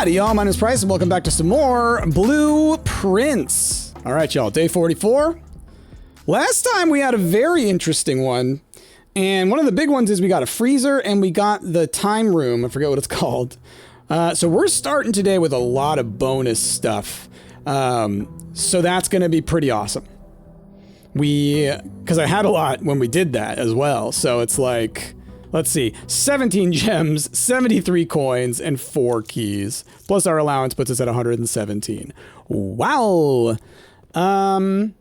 Howdy, y'all. My name is Price, and welcome back to some more Blueprints. All right, y'all. Day 44. Last time we had a very interesting one, and one of the big ones is we got a freezer and we got the time room. I forget what it's called. So we're starting today with a lot of bonus stuff. So that's going to be pretty awesome. Because I had a lot when we did that as well. So it's like, let's see, 17 gems, 73 coins, and 4 keys. Plus our allowance puts us at 117. Wow. Find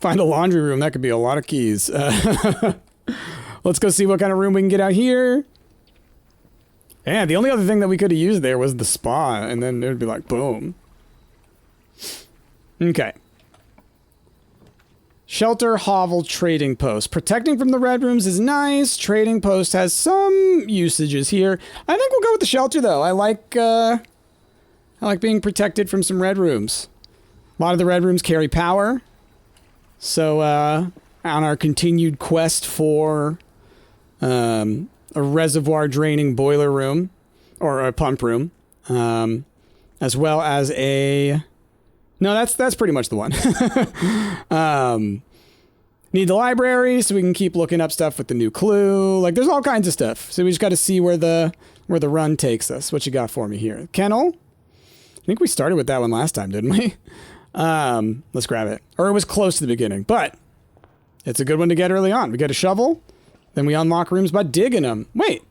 a laundry room. That could be a lot of keys. Let's go see what kind of room we can get out here. And the only other thing that we could have used there was the spa. And then it would be like, boom. Okay. Shelter, hovel, trading post. Protecting from the red rooms is nice. Trading post has some usages here. I think we'll go with the shelter, though. I like being protected from some red rooms. A lot of the red rooms carry power. So, on our continued quest for a reservoir draining boiler room, or a pump room, as well as a... No, that's pretty much the one. Need the library so we can keep looking up stuff with the new clue. Like, there's all kinds of stuff. So we just got to see where the run takes us. What you got for me here? Kennel? I think we started with that one last time, didn't we? Let's grab it. Or it was close to the beginning, but it's a good one to get early on. We get a shovel, then we unlock rooms by digging them. Wait,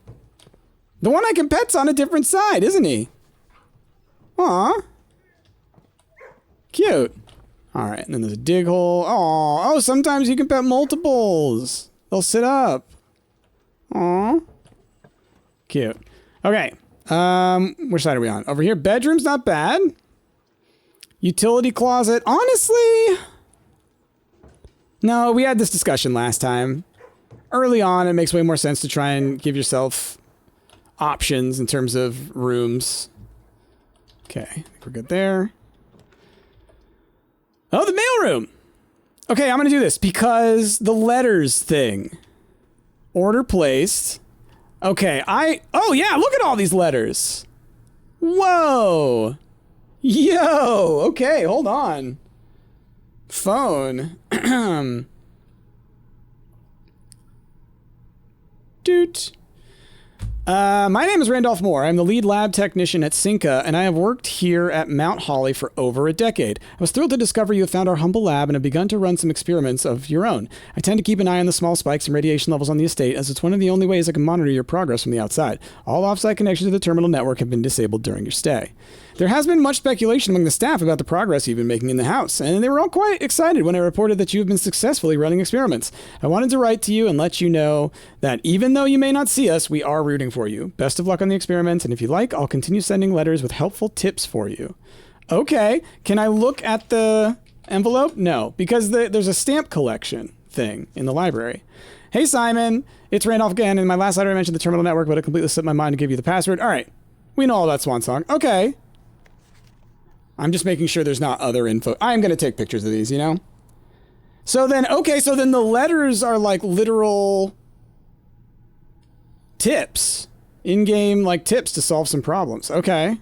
the one I can pet's on a different side, isn't he? Aw. Cute. All right, and then there's a dig hole. Oh, sometimes you can pet multiples. They'll sit up. Aw. Cute. Okay. Which side are we on? Over here, bedroom's not bad. Utility closet. Honestly, no, we had this discussion last time. Early on, it makes way more sense to try and give yourself options in terms of rooms. Okay, I think we're good there. Oh, the mailroom. Okay, I'm going to do this because the letters thing. Order placed. Okay, oh yeah, look at all these letters. Whoa. Yo, okay, hold on. Phone. Doot. My name is Randolph Moore. I'm the lead lab technician at Cinca, and I have worked here at Mount Holly for over a decade. I was thrilled to discover you have found our humble lab and have begun to run some experiments of your own. I tend to keep an eye on the small spikes and radiation levels on the estate, as it's one of the only ways I can monitor your progress from the outside. All offsite connections to the terminal network have been disabled during your stay. There has been much speculation among the staff about the progress you've been making in the house, and they were all quite excited when I reported that you have been successfully running experiments. I wanted to write to you and let you know that even though you may not see us, we are rooting for you. Best of luck on the experiments, and if you like, I'll continue sending letters with helpful tips for you. Okay, can I look at the envelope? No, because there's a stamp collection thing in the library. Hey Simon, it's Randolph again. In my last letter I mentioned the terminal network, but it completely slipped my mind to give you the password. All right, we know all about Swan Song. Okay. I'm just making sure there's not other info. I'm going to take pictures of these, you know? So then, okay, so then the letters are like literal tips. In-game, like, tips to solve some problems. Okay.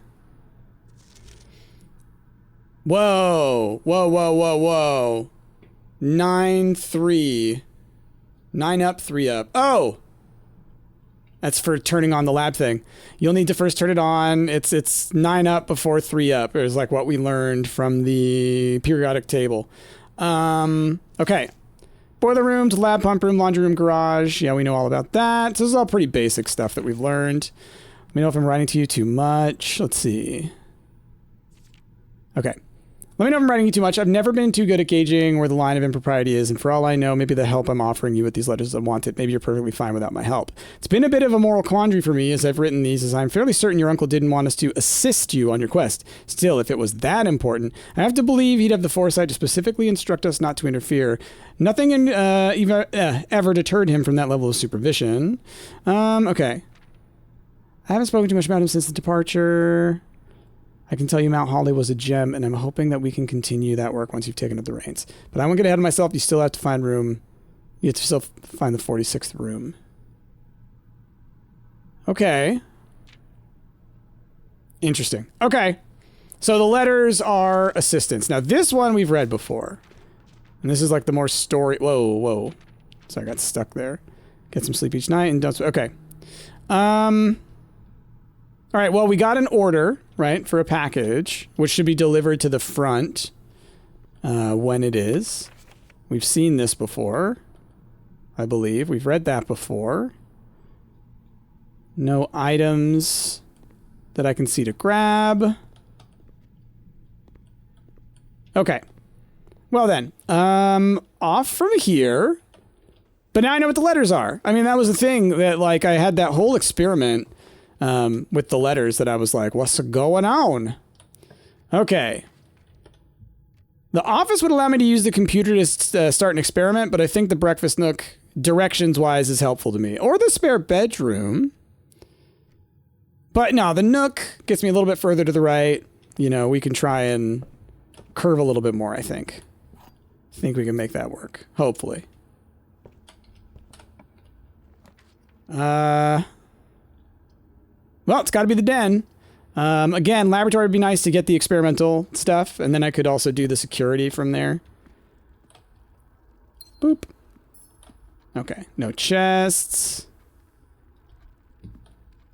Whoa. Whoa, whoa, whoa, whoa. 9-3. 9 up, 3 up. Oh! That's for turning on the lab thing. You'll need to first turn it on. It's 9 up before 3 up. It was like what we learned from the periodic table. Okay. Boiler rooms, lab pump room, laundry room, garage. Yeah, we know all about that. So this is all pretty basic stuff that we've learned. Let me know if I'm writing to you too much. Let's see. Okay. Let me know if I'm writing you too much. I've never been too good at gauging where the line of impropriety is, and for all I know, maybe the help I'm offering you with these letters is unwanted. Maybe you're perfectly fine without my help. It's been a bit of a moral quandary for me as I've written these, as I'm fairly certain your uncle didn't want us to assist you on your quest. Still, if it was that important, I have to believe he'd have the foresight to specifically instruct us not to interfere. Nothing ever deterred him from that level of supervision. Okay. I haven't spoken too much about him since the departure. I can tell you Mount Holly was a gem, and I'm hoping that we can continue that work once you've taken up the reins. But I won't get ahead of myself. You still have to find room. You have to still find the 46th room. Okay. Interesting. Okay. So the letters are assistants. Now this one we've read before. And this is like the more story. Whoa. So I got stuck there. Get some sleep each night and don't. Okay. All right. Well, we got an order, right, for a package, which should be delivered to the front when it is. We've seen this before, I believe. We've read that before. No items that I can see to grab. Okay. Well then, off from here. But now I know what the letters are. I mean, that was the thing that, like, I had that whole experiment with the letters that I was like, what's going on? Okay. The office would allow me to use the computer to start an experiment, but I think the breakfast nook, directions-wise, is helpful to me. Or the spare bedroom. But no, the nook gets me a little bit further to the right. You know, we can try and curve a little bit more, I think. I think we can make that work. Hopefully. Well, it's got to be the den. Again, laboratory would be nice to get the experimental stuff, and then I could also do the security from there. Boop. Okay, no chests.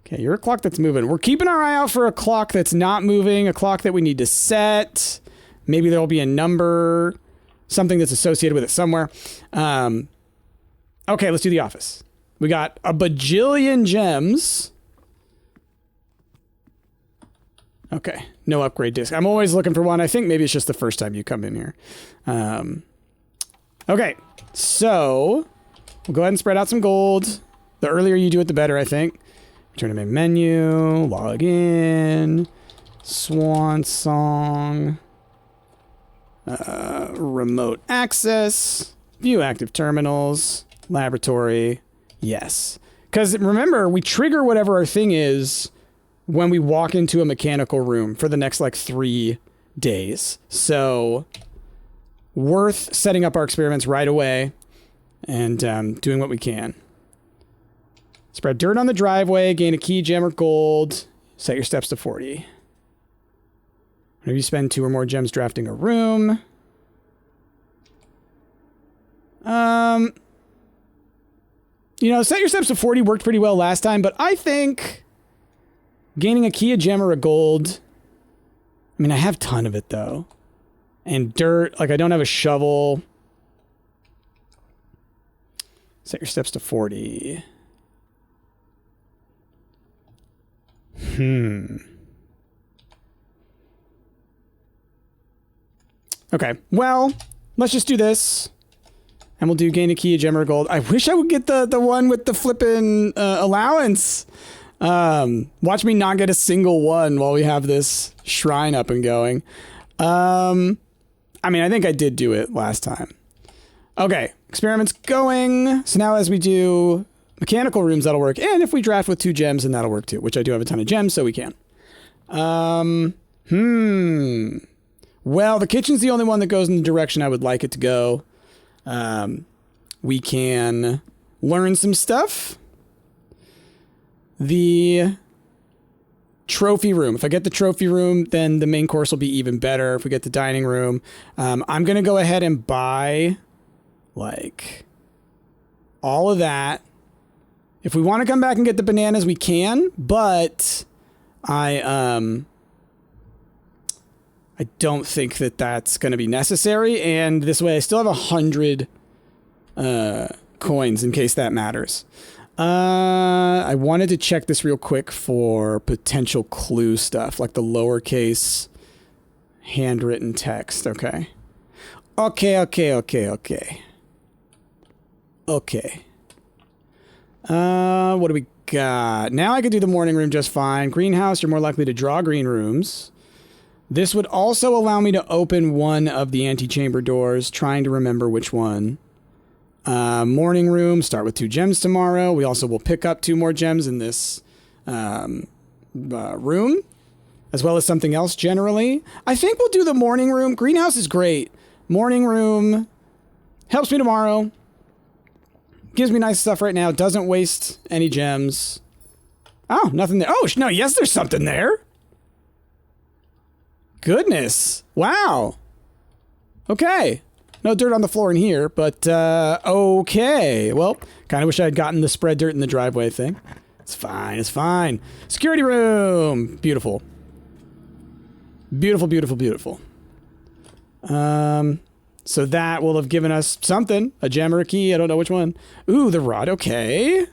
Okay, you're a clock that's moving. We're keeping our eye out for a clock that's not moving, a clock that we need to set. Maybe there'll be a number, something that's associated with it somewhere. Okay, let's do the office. We got a bajillion gems. Okay, no upgrade disc. I'm always looking for one. I think maybe it's just the first time you come in here. Okay, so we'll go ahead and spread out some gold. The earlier you do it, the better, I think. Turn to main menu, log in, swan song, remote access, view active terminals, laboratory. Yes. Because remember, we trigger whatever our thing is when we walk into a mechanical room for the next, like, 3 days. So, worth setting up our experiments right away and doing what we can. Spread dirt on the driveway, gain a key, gem, or gold. Set your steps to 40. Whenever you spend 2 or more gems drafting a room. You know, set your steps to 40 worked pretty well last time, but I think gaining a key, a gem, or a gold. I mean, I have a ton of it, though. And dirt, like, I don't have a shovel. Set your steps to 40. Okay, well, let's just do this. And we'll do gain a key, a gem, or a gold. I wish I would get the one with the flippin' allowance. Watch me not get a single one while we have this shrine up and going. I mean, I think I did do it last time. Okay, experiments going. So now as we do mechanical rooms, that'll work. And if we draft with 2 gems, then that'll work too, which I do have a ton of gems, so we can. Well, the kitchen's the only one that goes in the direction I would like it to go. We can learn some stuff. The trophy room. If I get the trophy room, then the main course will be even better. If we get the dining room, I'm going to go ahead and buy, like, all of that. If we want to come back and get the bananas, we can, but I don't think that that's going to be necessary. And this way I still have 100 coins in case that matters. I wanted to check this real quick for potential clue stuff, like the lowercase handwritten text. Okay. Okay. What do we got? Now I could do the morning room just fine. Greenhouse, you're more likely to draw green rooms. This would also allow me to open one of the antechamber doors, trying to remember which one. Morning room, start with 2 gems tomorrow. We also will pick up 2 more gems in this room, as well as something else generally. I think we'll do the morning room. Greenhouse is great. Morning room helps me tomorrow. Gives me nice stuff right now. Doesn't waste any gems. Oh, nothing there. Oh, no, yes, there's something there. goodness. Wow. Okay. No dirt on the floor in here, but okay. Well, kind of wish I had gotten the spread dirt in the driveway thing. It's fine, it's fine. Security room! Beautiful. Beautiful, beautiful, beautiful. So that will have given us something. A gem or a key, I don't know which one. Ooh, the rod, okay.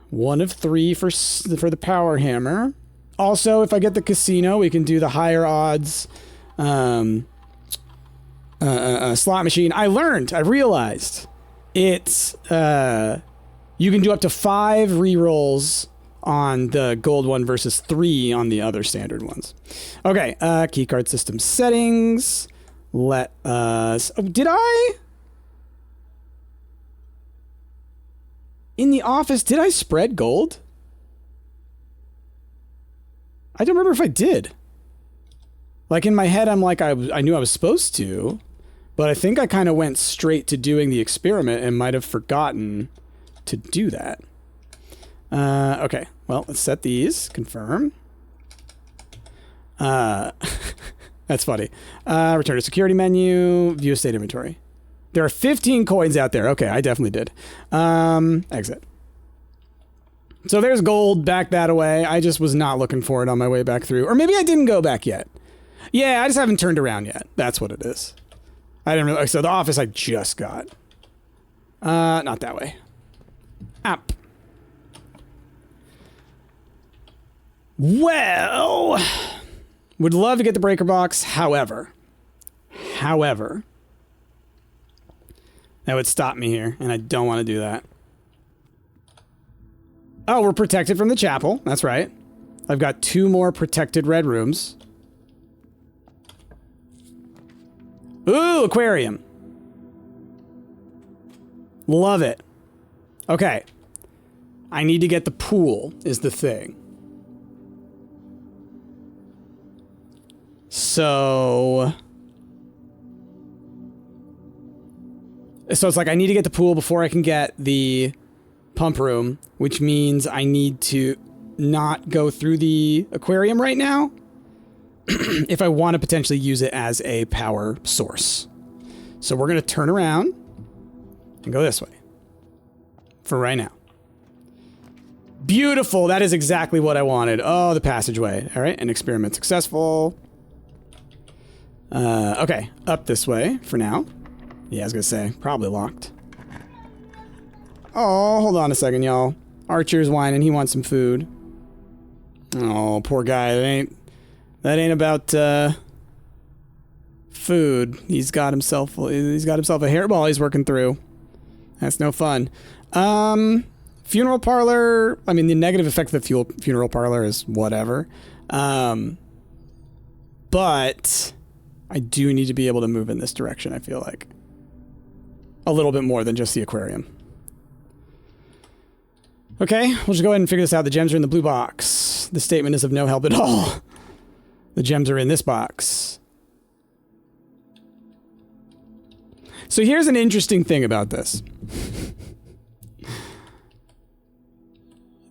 1 of 3 for the power hammer. Also, if I get the casino, we can do the higher odds slot machine. I realized it's you can do up to 5 rerolls on the gold one versus 3 on the other standard ones. Okay, keycard system settings. Let us... Oh, did I? In the office, did I spread gold? I don't remember if I did. Like, in my head, I'm like, I knew I was supposed to, but I think I kind of went straight to doing the experiment and might have forgotten to do that. Okay, well, let's set these. Confirm. That's funny. Return to security menu. View estate inventory. There are 15 coins out there. Okay, I definitely did. Exit. So there's gold. Back that away. I just was not looking for it on my way back through. Or maybe I didn't go back yet. Yeah, I just haven't turned around yet. That's what it is. I didn't really... So the office I just got. Not that way. Up. Well... Would love to get the breaker box, however, that would stop me here, and I don't want to do that. Oh, we're protected from the chapel. That's right. I've got 2 more protected red rooms. Ooh, aquarium. Love it. Okay. I need to get the pool, is the thing. So it's like I need to get the pool before I can get the pump room, which means I need to not go through the aquarium right now if I want to potentially use it as a power source. So we're going to turn around and go this way for right now. Beautiful. That is exactly what I wanted. Oh, the passageway. All right. An experiment successful. Okay, up this way for now. Yeah, I was gonna say, probably locked. Oh, hold on a second, y'all. Archer's whining, he wants some food. Oh, poor guy, that ain't about, food. He's got himself a hairball he's working through. That's no fun. Funeral parlor, I mean, the negative effect of the funeral parlor is whatever. But... I do need to be able to move in this direction, I feel like. A little bit more than just the aquarium. Okay, we'll just go ahead and figure this out. The gems are in the blue box. The statement is of no help at all. The gems are in this box. So here's an interesting thing about this.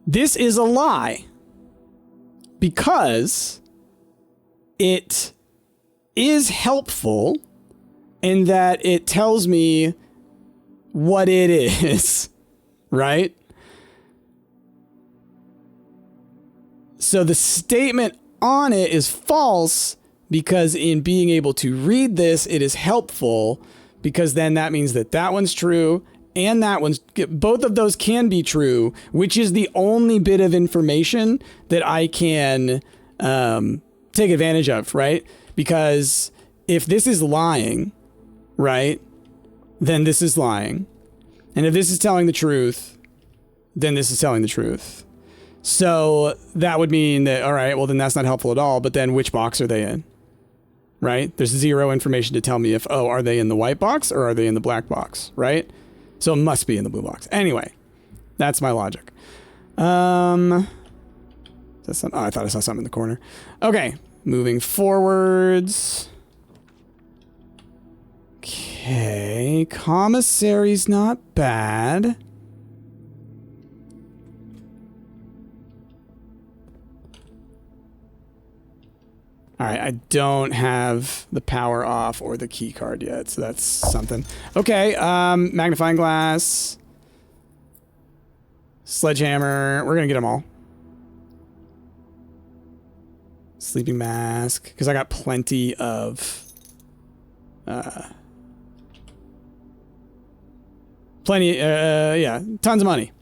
This is a lie. Because it... is helpful in that it tells me what it is, right? So the statement on it is false because in being able to read this, it is helpful because then that means that that one's true and that one's... Both of those can be true, which is the only bit of information that I can take advantage of, right? Because if this is lying, right, then this is lying. And if this is telling the truth, then this is telling the truth. So that would mean that, all right, well, then that's not helpful at all. But then which box are they in? Right? There's 0 information to tell me if, oh, are they in the white box or are they in the black box, right? So it must be in the blue box. Anyway, that's my logic. Oh, I thought I saw something in the corner. Okay. Moving forwards. Okay, commissary's not bad. All right, I don't have the power off or the key card yet, so that's something. Okay, magnifying glass. Sledgehammer. We're gonna get them all. Sleeping mask, because I got plenty of... yeah, tons of money.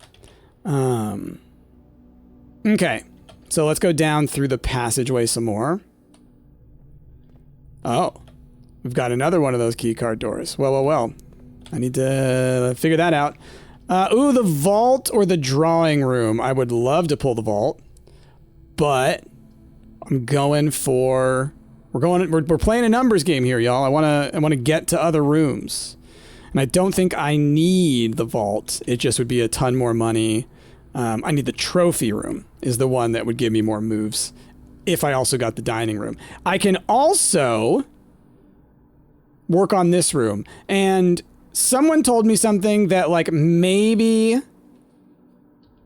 Okay, so let's go down through the passageway some more. Oh, we've got another one of those key card doors. Well. I need to figure that out. Ooh, the vault or the drawing room. I would love to pull the vault, but I'm going for... We're playing a numbers game here, y'all. I wanna get to other rooms. And I don't think I need the vault. It just would be a ton more money. I need the trophy room is the one that would give me more moves if I also got the dining room. I can also work on this room. And someone told me something that like maybe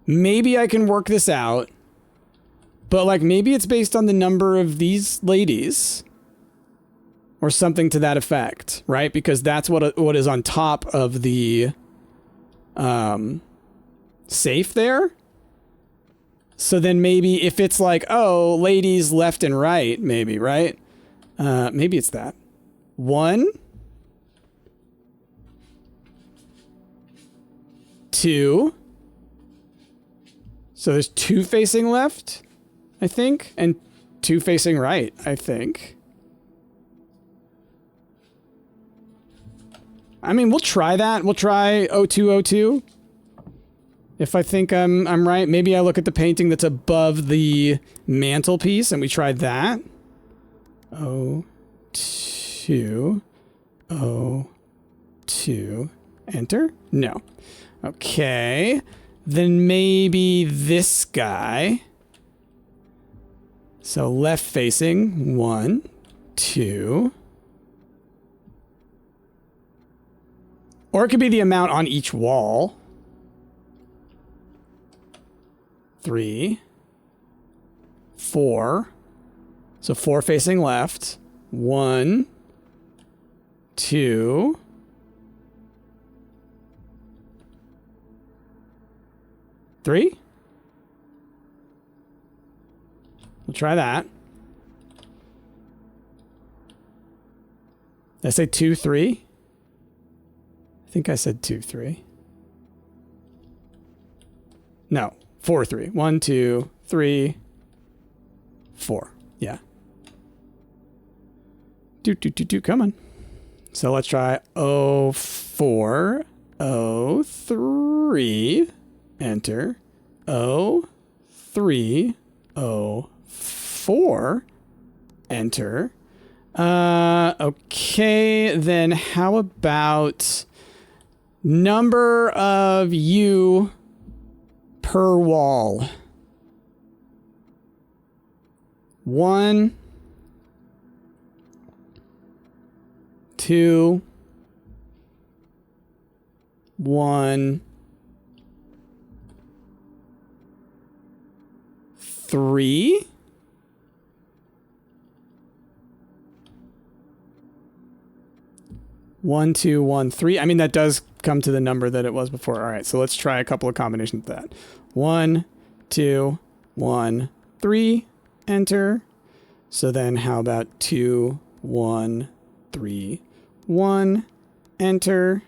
I can work this out, but like maybe it's based on the number of these ladies or something to that effect, right? Because that's what is on top of the safe there. So then maybe if it's like, oh, ladies left and right, maybe, right? Maybe it's that. 1, 2. So there's 2 facing left, I think, and 2 facing right, I think. I mean, we'll try that. We'll try 0202. If I think I'm right, maybe I look at the painting that's above the mantelpiece and we try that. 0202. Enter? No. Okay. Then maybe this guy. So left facing. 1, 2. Or it could be the amount on each wall. 3, 4. So 4 facing left. 1, 2. 3. We'll try that. Did I say 2, 3? I think I said 2, 3. No. 4, 3. 1, 2, 3, 4. Yeah. Come on. So let's try 04, 03. Enter. 03, 04. Enter. Okay, then how about number of you per wall? 1, 2, 1, 3. One, 2, 1, 3. I mean, that does come to the number that it was before. All right, so let's try a couple of combinations of that. 1, 2, 1, 3. Enter. So then how about 2, 1, 3, 1. Enter.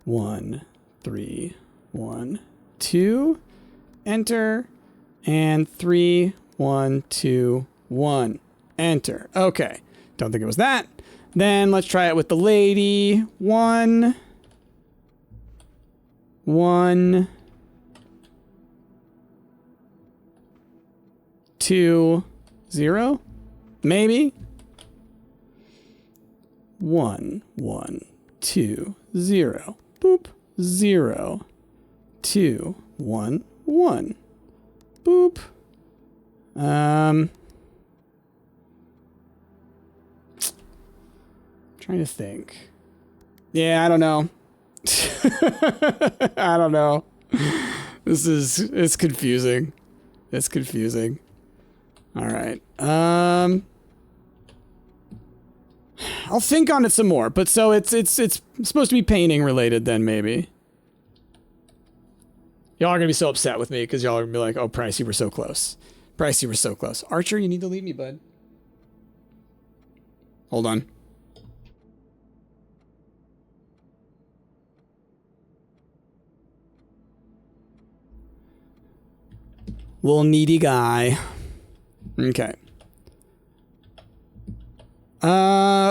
1, 3, 1, 2. Enter. And 3, 1, 2, 1. Enter. Okay. Don't think it was that. Then let's try it with the lady. 1, 1, 2, 0. Maybe. 1, 1, 2, 0. Boop. 0, 2, 1, 1. Boop. Trying to think. Yeah, I don't know. I don't know. It's confusing. It's confusing. All right. I'll think on it some more, but so it's supposed to be painting related then, maybe. Y'all are gonna be so upset with me because y'all are gonna be like, oh, Price, you were so close. Price, you were so close. Archer, you need to leave me, bud. Hold on. Little needy guy. Okay.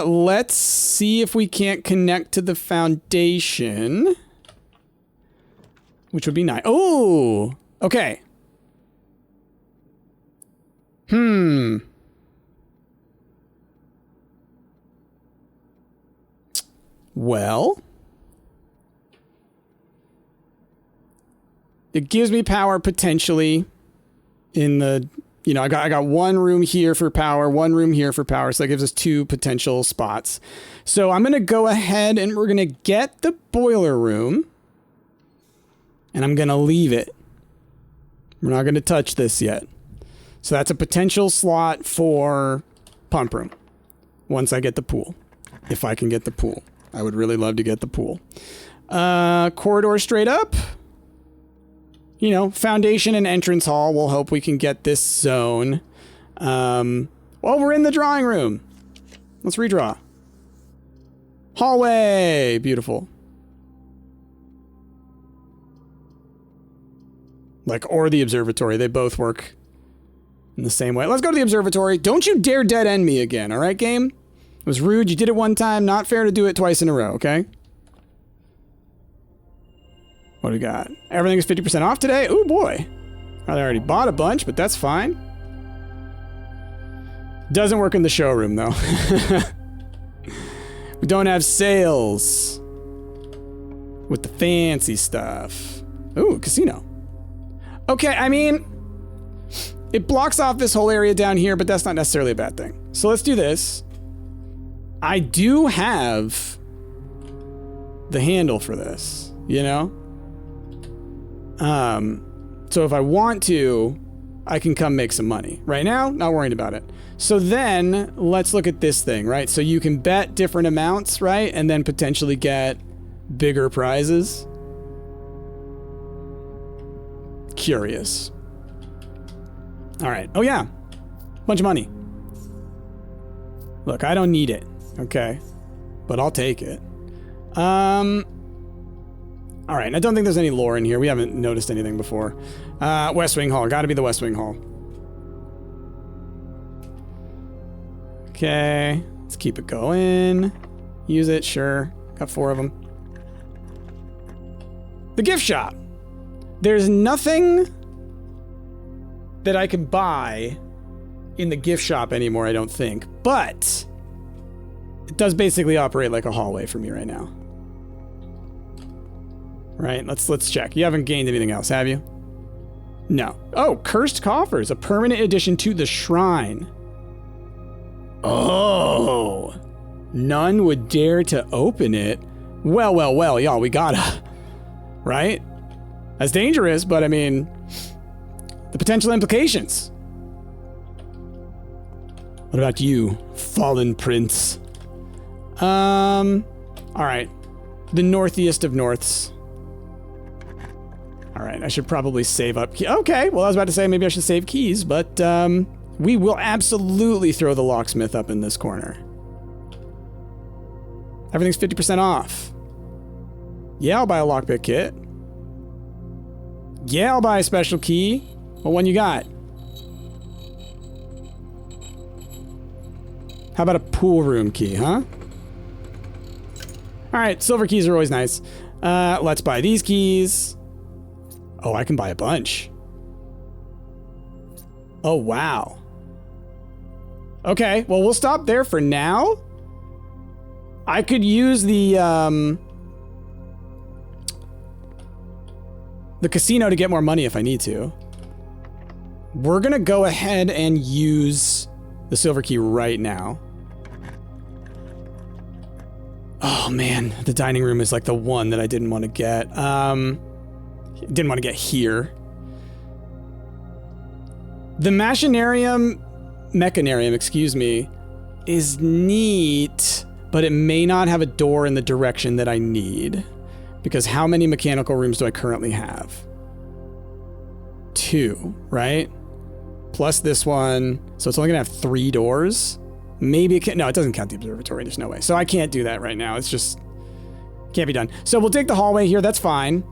Let's see if we can't connect to the foundation. Which would be nice. Oh! Okay. Well. It gives me power potentially in the... You know, I got one room here for power, one room here for power, so that gives us 2 potential spots. So I'm going to go ahead and we're going to get the boiler room. And I'm going to leave it. We're not going to touch this yet. So that's a potential slot for pump room. Once I get the pool. If I can get the pool. I would really love to get the pool. Corridor straight up. You know, foundation and entrance hall. We'll hope we can get this zone. Well, we're in the drawing room. Let's redraw. Hallway. Beautiful. Like, or the observatory. They both work in the same way. Let's go to the observatory. Don't you dare dead end me again, all right, game? It was rude. You did it one time. Not fair to do it twice in a row, okay? What do we got? Everything is 50% off today? Oh, boy. I already bought a bunch, but that's fine. Doesn't work in the showroom, though. We don't have sales with the fancy stuff. Ooh, casino. Okay, I mean, it blocks off this whole area down here, but that's not necessarily a bad thing. So let's do this. I do have the handle for this, you know? So if I want to, I can come make some money. Right now, not worried about it. So then, let's look at this thing, right? So you can bet different amounts, right? And then potentially get bigger prizes. Curious. All right. Oh, yeah. Bunch of money. Look, I don't need it, okay? But I'll take it. All right, I don't think there's any lore in here. We haven't noticed anything before. West Wing Hall. Gotta be the West Wing Hall. Okay. Let's keep it going. Use it, sure. Got 4 of them. The gift shop. There's nothing that I can buy in the gift shop anymore, I don't think. But it does basically operate like a hallway for me right now. Right, let's check. You haven't gained anything else, have you? No. Oh, Cursed Coffers, a permanent addition to the shrine. Oh. None would dare to open it. Well, y'all, we gotta. Right? That's dangerous, but I mean, the potential implications. What about you, fallen prince? All right. The northiest of norths. All right, I should probably save up. Okay, well, I was about to say maybe I should save keys, but we will absolutely throw the locksmith up in this corner. Everything's 50% off. Yeah, I'll buy a lockpick kit. Yeah, I'll buy a special key. What one you got? How about a pool room key, huh? All right, silver keys are always nice. Let's buy these keys. Oh, I can buy a bunch. Oh, wow. Okay, well, we'll stop there for now. I could use the casino to get more money if I need to. We're gonna go ahead and use the silver key right now. Oh man, the dining room is like the one that I didn't want to get. Didn't want to get here. The mechanarium, excuse me. is neat, but it may not have a door in the direction that I need. Because how many mechanical rooms do I currently have? 2, right? Plus this one. So it's only gonna have 3 doors. Maybe it can, no, it doesn't count the observatory. There's no way. So I can't do that right now. It's just, can't be done. So we'll take the hallway here. That's fine.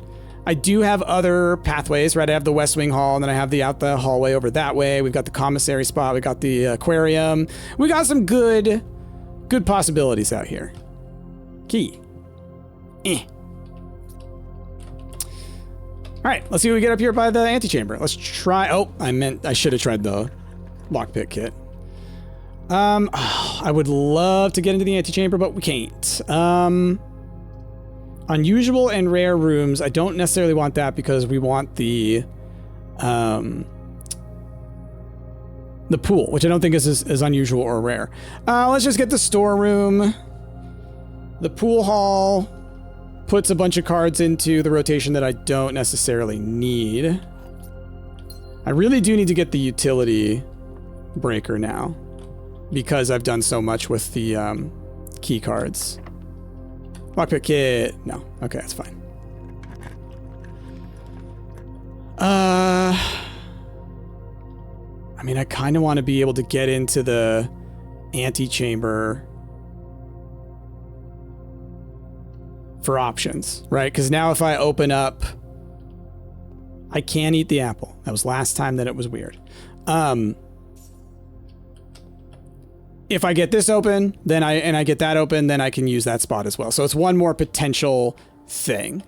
I do have other pathways, right? I have the West Wing Hall, and then I have the hallway over that way. We've got the commissary spot. We got the aquarium. We got some good possibilities out here. Key. All right, let's see what we get up here by the antechamber. Let's try, oh, I should have tried the lockpick kit. I would love to get into the antechamber, but we can't. Unusual and rare rooms. I don't necessarily want that because we want the pool, which I don't think is as unusual or rare. Let's just get the storeroom. The pool hall puts a bunch of cards into the rotation that I don't necessarily need. I really do need to get the utility breaker now because I've done so much with the key cards. Lockpick kit. No. Okay, that's fine. I mean, I kind of want to be able to get into the antechamber for options, right? Because now if I open up, I can't eat the apple. That was last time that it was weird. If I get this open, then I get that open, then I can use that spot as well. So it's one more potential thing.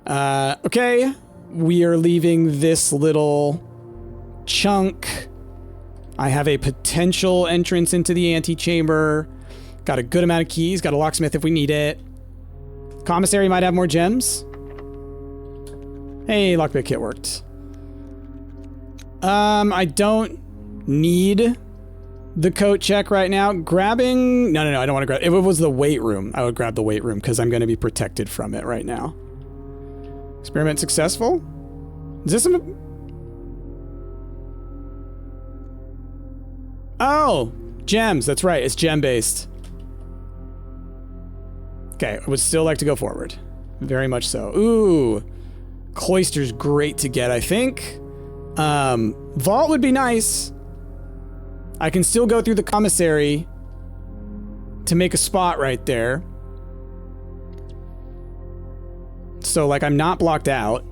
Okay, we are leaving this little chunk. I have a potential entrance into the antechamber. Got a good amount of keys. Got a locksmith if we need it. Commissary might have more gems. Hey, lockpick kit worked. I don't need the coat check right now. Grabbing... No, I don't want to grab... If it was the weight room, I would grab the weight room because I'm going to be protected from it right now. Experiment successful? Is this some... Oh! Gems, that's right. It's gem-based. Okay, I would still like to go forward. Very much so. Ooh. Cloister's great to get, I think. Vault would be nice. I can still go through the commissary to make a spot right there. So, like, I'm not blocked out.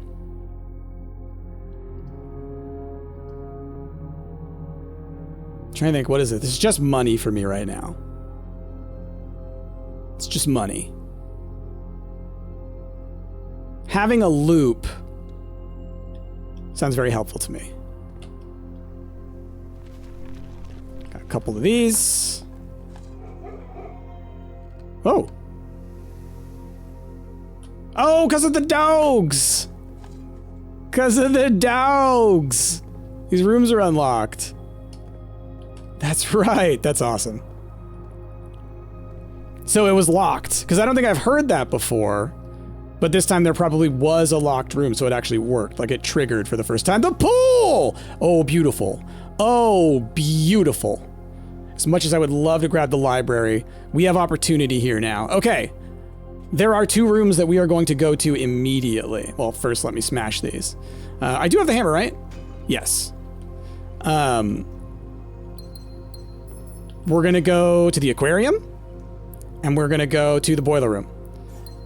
I'm trying to think, what is it? This is just money for me right now. It's just money. Having a loop sounds very helpful to me. Got a couple of these. Oh. Oh, because of the dogs. Because of the dogs. These rooms are unlocked. That's right. That's awesome. So it was locked, because I don't think I've heard that before, but this time there probably was a locked room, so it actually worked. Like, it triggered for the first time. The pool! Oh, beautiful. Oh, beautiful. As much as I would love to grab the library, we have opportunity here now. Okay. There are 2 rooms that we are going to go to immediately. Well, first let me smash these. I do have the hammer, right? Yes. We're going to go to the aquarium. And we're going to go to the boiler room.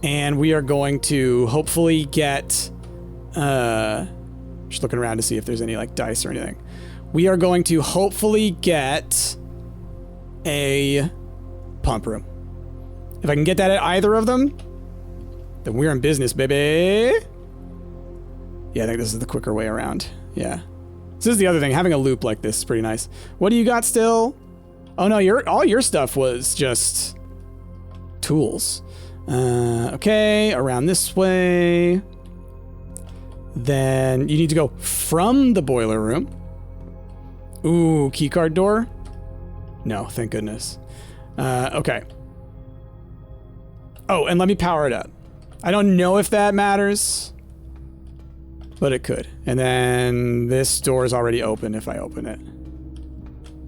And we are going to hopefully get... just looking around to see if there's any, like, dice or anything. We are going to hopefully get a pump room. If I can get that at either of them, then we're in business, baby. Yeah, I think this is the quicker way around. Yeah. This is the other thing. Having a loop like this is pretty nice. What do you got still? Oh, no, all your stuff was just... tools. Okay, around this way. Then you need to go from the boiler room. Ooh, keycard door? No, thank goodness. Okay. Oh, and let me power it up. I don't know if that matters, but it could. And then this door is already open if I open it.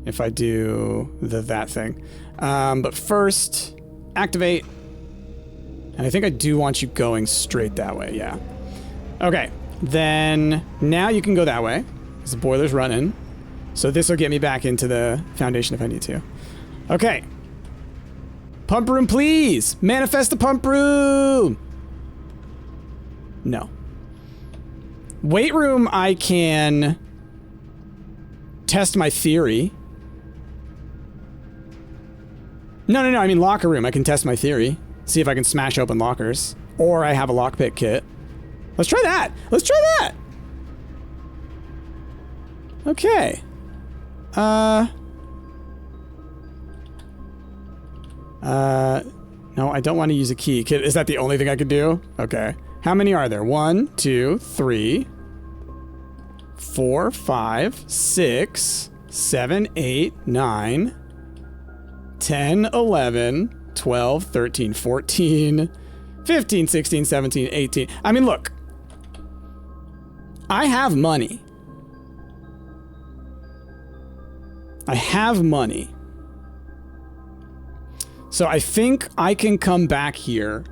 if I do that thing. But first, activate. And I think I do want you going straight that way, yeah. Okay, then now you can go that way, because the boiler's running. So this will get me back into the foundation if I need to. Okay. Pump room, please! Manifest the pump room! No. Weight room, I can test my theory. No, I mean locker room. I can test my theory. See if I can smash open lockers. Or I have a lockpick kit. Let's try that! Let's try that! Okay. No, I don't want to use a key. Is that the only thing I could do? Okay. How many are there? 1, 2, 3, 4, 5, 6, 7, 8, 9, 10, 11, 12, 13, 14, 15, 16, 17, 18. I mean, look. I have money. I have money. So I think I can come back here,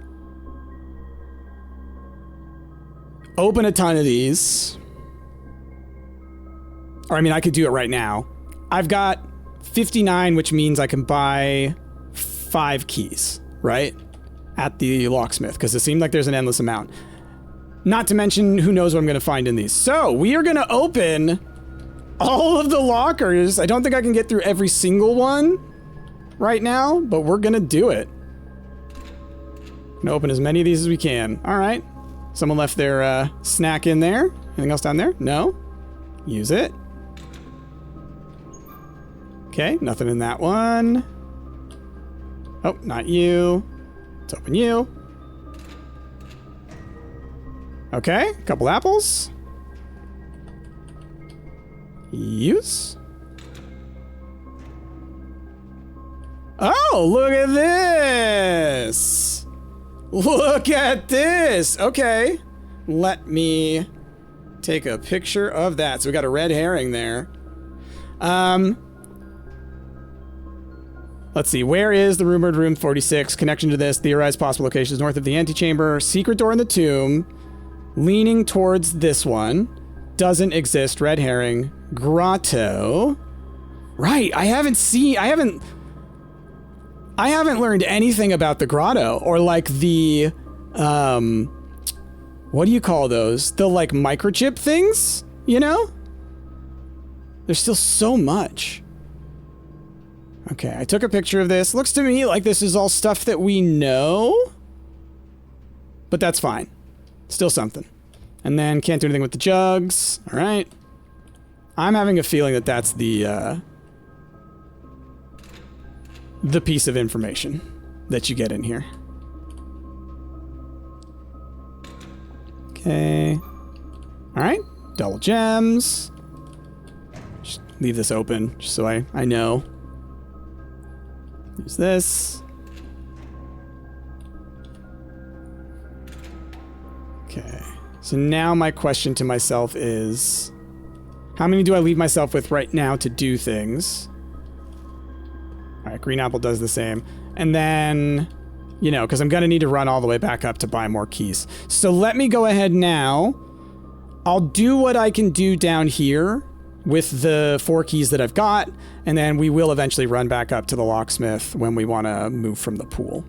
open a ton of these. Or I mean, I could do it right now. I've got 59, which means I can buy 5 keys, right? At the locksmith, because it seemed like there's an endless amount. Not to mention, who knows what I'm going to find in these. So we are going to open all of the lockers. I don't think I can get through every single one right now, but we're gonna do it. Gonna open as many of these as we can. All right. Someone left their snack in there. Anything else down there? No. Use it. Okay, nothing in that one. Oh, not you. Let's open you. Okay, a couple apples. Use. Oh, look at this! Look at this! Okay. Let me take a picture of that. So we got a red herring there. Let's see. Where is the rumored room 46? Connection to this. Theorized possible locations north of the antechamber. Secret door in the tomb. Leaning towards this one. Doesn't exist. Red herring. Grotto. Right. I haven't learned anything about the grotto, or like the, what do you call those? The like microchip things, you know? There's still so much. Okay, I took a picture of this. Looks to me like this is all stuff that we know, but that's fine. Still something. And then can't do anything with the jugs. All right. I'm having a feeling that that's the piece of information that you get in here. Okay. All right. Double gems. Just leave this open just so I know. Use this. Okay. So now my question to myself is, how many do I leave myself with right now to do things? All right, green apple does the same. And then, you know, because I'm going to need to run all the way back up to buy more keys. So let me go ahead now. I'll do what I can do down here with the 4 keys that I've got, and then we will eventually run back up to the locksmith when we want to move from the pool.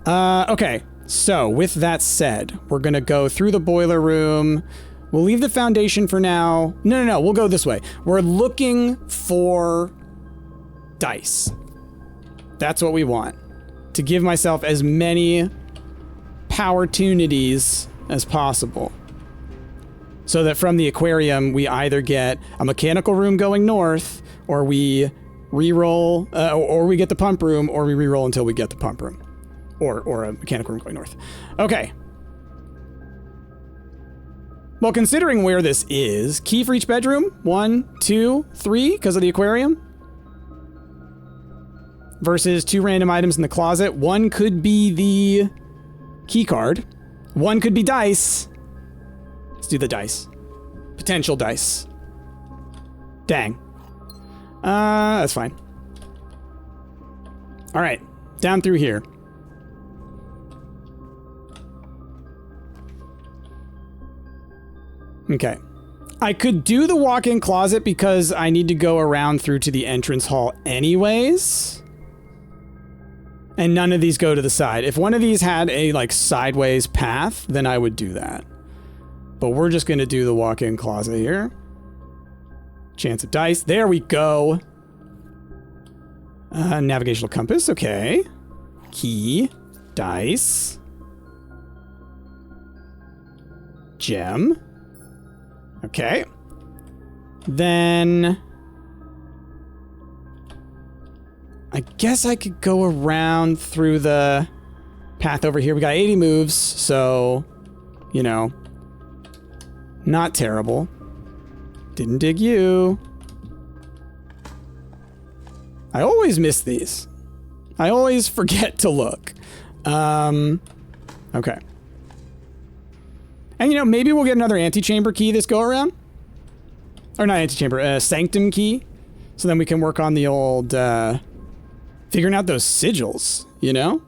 Okay, so with that said, we're going to go through the boiler room. We'll leave the foundation for now. No, we'll go this way. We're looking for dice. That's what we want. To give myself as many power-tunities as possible. So that from the aquarium, we either get a mechanical room going north, or we re-roll, or we get the pump room, or we re-roll until we get the pump room. Or a mechanical room going north. Okay. Well, considering where this is, key for each bedroom? 1, 2, 3, because of the aquarium? Versus 2 random items in the closet. 1 could be the key card. 1 could be dice. Let's do the dice. Potential dice. Dang. That's fine. All right, down through here. Okay. I could do the walk-in closet because I need to go around through to the entrance hall anyways. And none of these go to the side. If one of these had a, like, sideways path, then I would do that. But we're just going to do the walk-in closet here. Chance of dice. There we go. Navigational compass. Okay. Key. Dice. Gem. Okay. Then I guess I could go around through the path over here. We got 80 moves, so, you know, not terrible. Didn't dig you. I always miss these. I always forget to look. Okay. And, you know, maybe we'll get another antechamber key this go around. Or not antechamber, sanctum key. So then we can work on the old, figuring out those sigils, you know?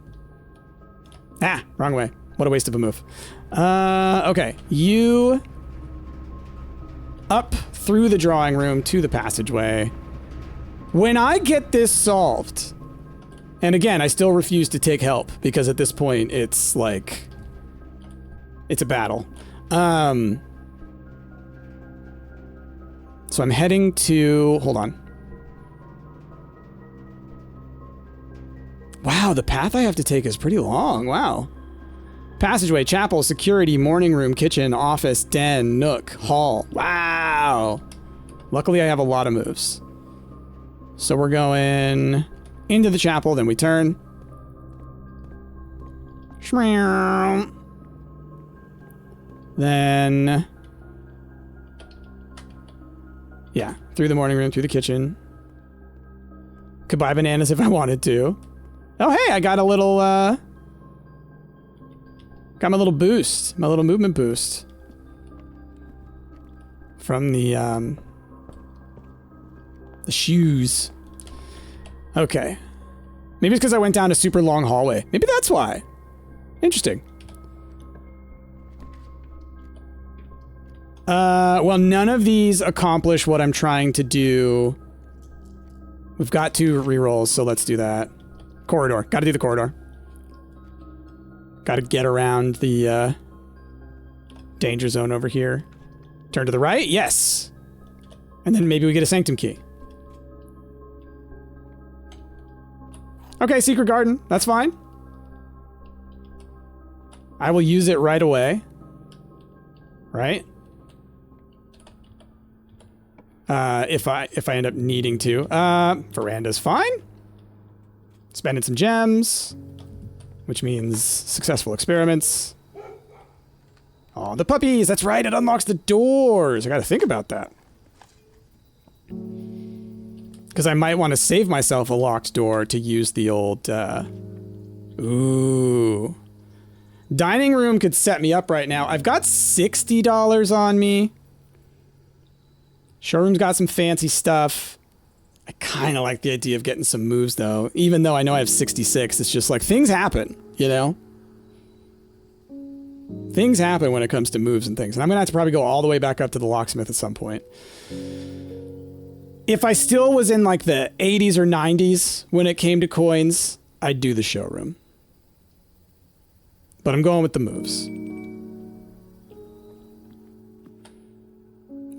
Ah, wrong way. What a waste of a move. Okay. You up through the drawing room to the passageway. When I get this solved, and again, I still refuse to take help because at this point it's like, it's a battle. So I'm heading to, hold on. Wow, the path I have to take is pretty long. Wow. Passageway, chapel, security, morning room, kitchen, office, den, nook, hall. Wow. Luckily I have a lot of moves. So we're going into the chapel, then we turn. Then, yeah, through the morning room, through the kitchen. Could buy bananas if I wanted to. Oh, hey, I got a little, got my little boost, my little movement boost. From the shoes. Okay. Maybe it's because I went down a super long hallway. Maybe that's why. Interesting. Well, none of these accomplish what I'm trying to do. We've got 2 rerolls, so let's do that. Corridor. Gotta do the corridor. Gotta get around the, danger zone over here. Turn to the right? Yes! And then maybe we get a sanctum key. Okay, secret garden. That's fine. I will use it right away. Right? If I end up needing to. Veranda's fine. Spending some gems. Which means successful experiments. Oh, the puppies! That's right, it unlocks the doors! I gotta think about that. Because I might want to save myself a locked door to use the old, Ooh. Dining room could set me up right now. I've got $60 on me. Showroom's got some fancy stuff. I kind of like the idea of getting some moves, though. Even though I know I have 66, it's just like, things happen, you know? Things happen when it comes to moves and things. And I'm going to have to probably go all the way back up to the locksmith at some point. If I still was in, like, the 80s or 90s when it came to coins, I'd do the showroom. But I'm going with the moves.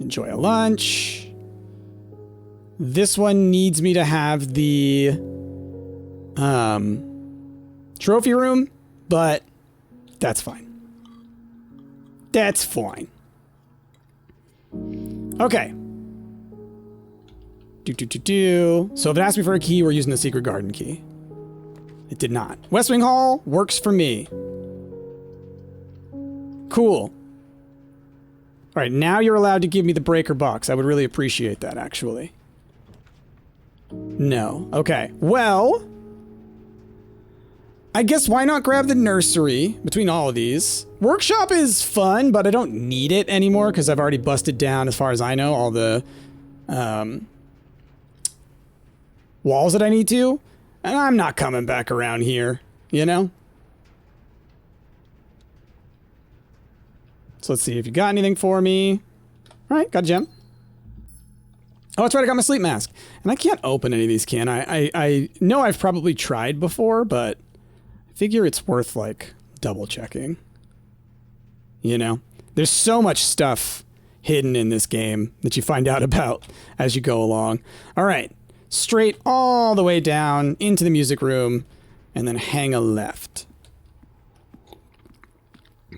Enjoy a lunch. This one needs me to have the trophy room, but that's fine. That's fine. Okay. So if it asks me for a key, we're using the secret garden key. It did not. West Wing Hall works for me. Cool. All right, now you're allowed to give me the breaker box. I would really appreciate that, actually. No. Okay. Well, I guess why not grab the nursery between all of these? Workshop is fun, but I don't need it anymore because I've already busted down, as far as I know, all the walls that I need to, and I'm not coming back around here, you know? So let's see if you got anything for me. All right, got a gem. Oh, that's right, I got my sleep mask. And I can't open any of these, can I? I know I've probably tried before, but I figure it's worth, like, double checking. You know? There's so much stuff hidden in this game that you find out about as you go along. All right, straight all the way down into the music room, and then hang a left.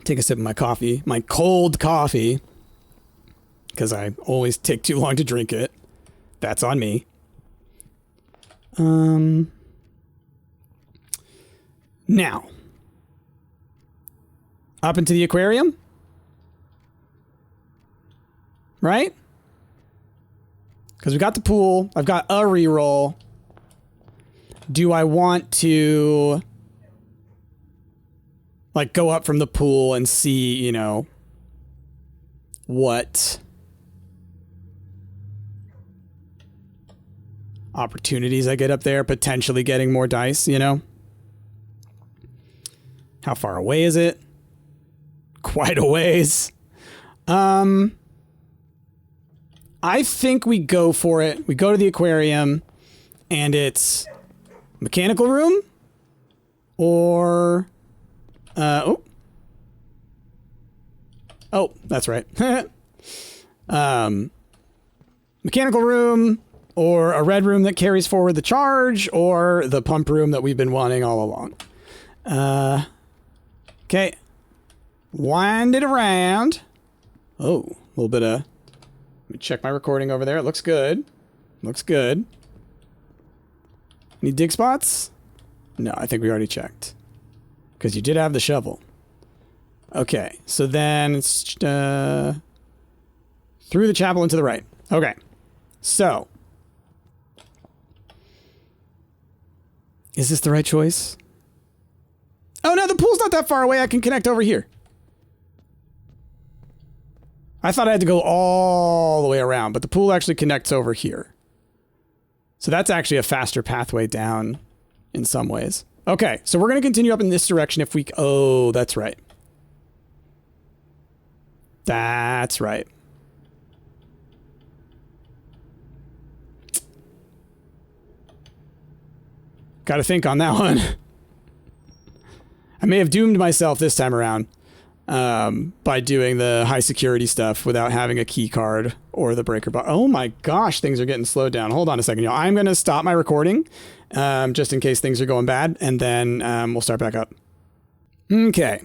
Take a sip of my coffee, my cold coffee, because I always take too long to drink it. That's on me. Now, up into the aquarium, right? Because we got the pool. I've got a reroll. Do I want to, like, go up from the pool and see, you know, what opportunities I get up there, potentially getting more dice, you know? How far away is it? Quite a ways. I think we go for it. We go to the aquarium, and it's mechanical room, or oh, that's right. Mechanical room, or a red room that carries forward the charge, or the pump room that we've been wanting all along. Okay. Wind it around. Oh, a little bit of... Let me check my recording over there. It looks good. Looks good. Any dig spots? No, I think we already checked. Because you did have the shovel. Okay, so then it's through the chapel and to the right. Okay, so... Is this the right choice? Oh no, the pool's not that far away. I can connect over here. I thought I had to go all the way around, but the pool actually connects over here. So that's actually a faster pathway down in some ways. Okay, so we're going to continue up in this direction if we... Oh, that's right. That's right. Got to think on that one. I may have doomed myself this time around by doing the high security stuff without having a key card or the breaker box. Oh my gosh, things are getting slowed down. Hold on a second, y'all. I'm going to stop my recording just in case things are going bad, and then we'll start back up. Okay.